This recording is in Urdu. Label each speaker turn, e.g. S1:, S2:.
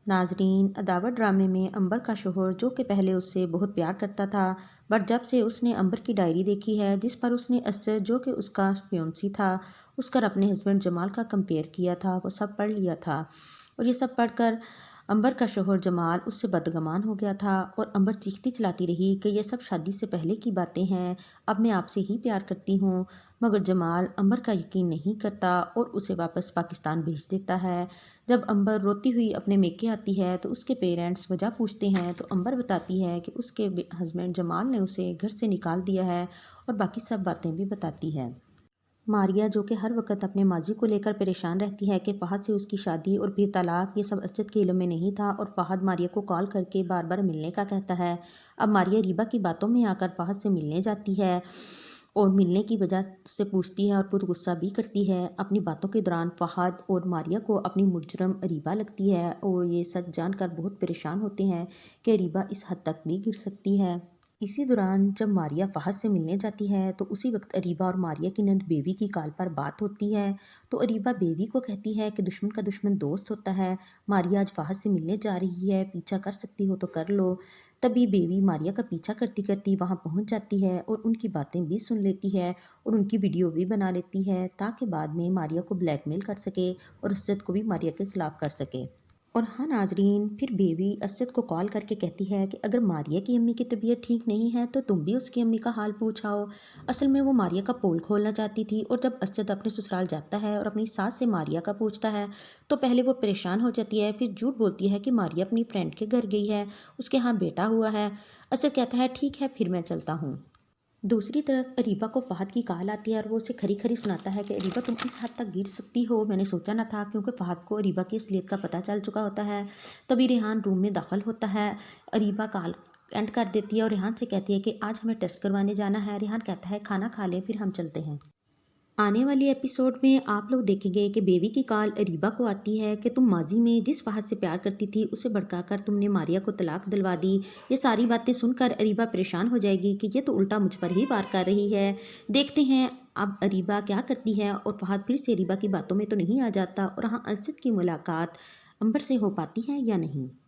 S1: ناظرین، عداوت ڈرامے میں انبر کا شوہر جو کہ پہلے اس سے بہت پیار کرتا تھا، بٹ جب سے اس نے انبر کی ڈائری دیکھی ہے جس پر اس نے اسد جو کہ اس کا فیونسی تھا اس کر اپنے ہسبینڈ جمال کا کمپیئر کیا تھا، وہ سب پڑھ لیا تھا اور یہ سب پڑھ کر انبر کا شوہر جمال اس سے بدگمان ہو گیا تھا اور انبر چیختی چلاتی رہی کہ یہ سب شادی سے پہلے کی باتیں ہیں، اب میں آپ سے ہی پیار کرتی ہوں، مگر جمال انبر کا یقین نہیں کرتا اور اسے واپس پاکستان بھیج دیتا ہے۔ جب انبر روتی ہوئی اپنے میکے آتی ہے تو اس کے پیرنٹس وجہ پوچھتے ہیں تو انبر بتاتی ہے کہ اس کے ہسبینڈ جمال نے اسے گھر سے نکال دیا ہے اور باقی سب باتیں بھی بتاتی ہے۔ ماریہ جو کہ ہر وقت اپنے ماضی کو لے کر پریشان رہتی ہے کہ فہد سے اس کی شادی اور پھر طلاق یہ سب اسد کے علم میں نہیں تھا اور فہد ماریہ کو کال کر کے بار بار ملنے کا کہتا ہے۔ اب ماریہ ریبا کی باتوں میں آ کر فہد سے ملنے جاتی ہے اور ملنے کی وجہ سے پوچھتی ہے اور خود غصہ بھی کرتی ہے۔ اپنی باتوں کے دوران فہد اور ماریہ کو اپنی مجرم ریبا لگتی ہے اور یہ سچ جان کر بہت پریشان ہوتے ہیں کہ ریبا اس حد تک بھی گر سکتی ہے۔ اسی دوران جب ماریہ فہد سے ملنے جاتی ہے تو اسی وقت اریبہ اور ماریہ کی نند بیوی کی کال پر بات ہوتی ہے تو اریبہ بیوی کو کہتی ہے کہ دشمن کا دشمن دوست ہوتا ہے، ماریہ آج فہد سے ملنے جا رہی ہے، پیچھا کر سکتی ہو تو کر لو۔ تبھی بیوی ماریہ کا پیچھا کرتی کرتی وہاں پہنچ جاتی ہے اور ان کی باتیں بھی سن لیتی ہے اور ان کی ویڈیو بھی بنا لیتی ہے تاکہ بعد میں ماریہ کو بلیک میل کر سکے اور اسد کو بھی ماریہ کے خلاف کر سکے۔ اور ہاں ناظرین، پھر بیوی اسد کو کال کر کے کہتی ہے کہ اگر ماریہ کی امی کی طبیعت ٹھیک نہیں ہے تو تم بھی اس کی امی کا حال پوچھ آؤ۔ اصل میں وہ ماریہ کا پول کھولنا چاہتی تھی اور جب اسد اپنے سسرال جاتا ہے اور اپنی ساس سے ماریہ کا پوچھتا ہے تو پہلے وہ پریشان ہو جاتی ہے، پھر جھوٹ بولتی ہے کہ ماریہ اپنی فرینڈ کے گھر گئی ہے، اس کے ہاں بیٹا ہوا ہے۔ اسد کہتا ہے ٹھیک ہے پھر میں چلتا ہوں۔ دوسری طرف اریبہ کو فہد کی کال آتی ہے اور وہ اسے کھری کھری سناتا ہے کہ اریبہ تم اس حد تک گر سکتی ہو، میں نے سوچا نہ تھا، کیونکہ فہد کو اریبہ کی اصلیت کا پتہ چل چکا ہوتا ہے۔ تبھی ریحان روم میں داخل ہوتا ہے، اریبہ کال اینڈ کر دیتی ہے اور ریحان سے کہتی ہے کہ آج ہمیں ٹیسٹ کروانے جانا ہے۔ ریحان کہتا ہے کھانا کھا لیں پھر ہم چلتے ہیں۔ آنے والی ایپیسوڈ میں آپ لوگ دیکھیں گے کہ بیوی کی کال اریبہ کو آتی ہے کہ تم ماضی میں جس فہد سے پیار کرتی تھی اسے بھڑکا کر تم نے ماریہ کو طلاق دلوا دی۔ یہ ساری باتیں سن کر اریبہ پریشان ہو جائے گی کہ یہ تو الٹا مجھ پر ہی وار کر رہی ہے۔ دیکھتے ہیں اب اریبہ کیا کرتی ہے اور فہد پھر سے اریبہ کی باتوں میں تو نہیں آ جاتا اور ہاں اسد کی ملاقات انبر سے ہو پاتی ہے یا نہیں۔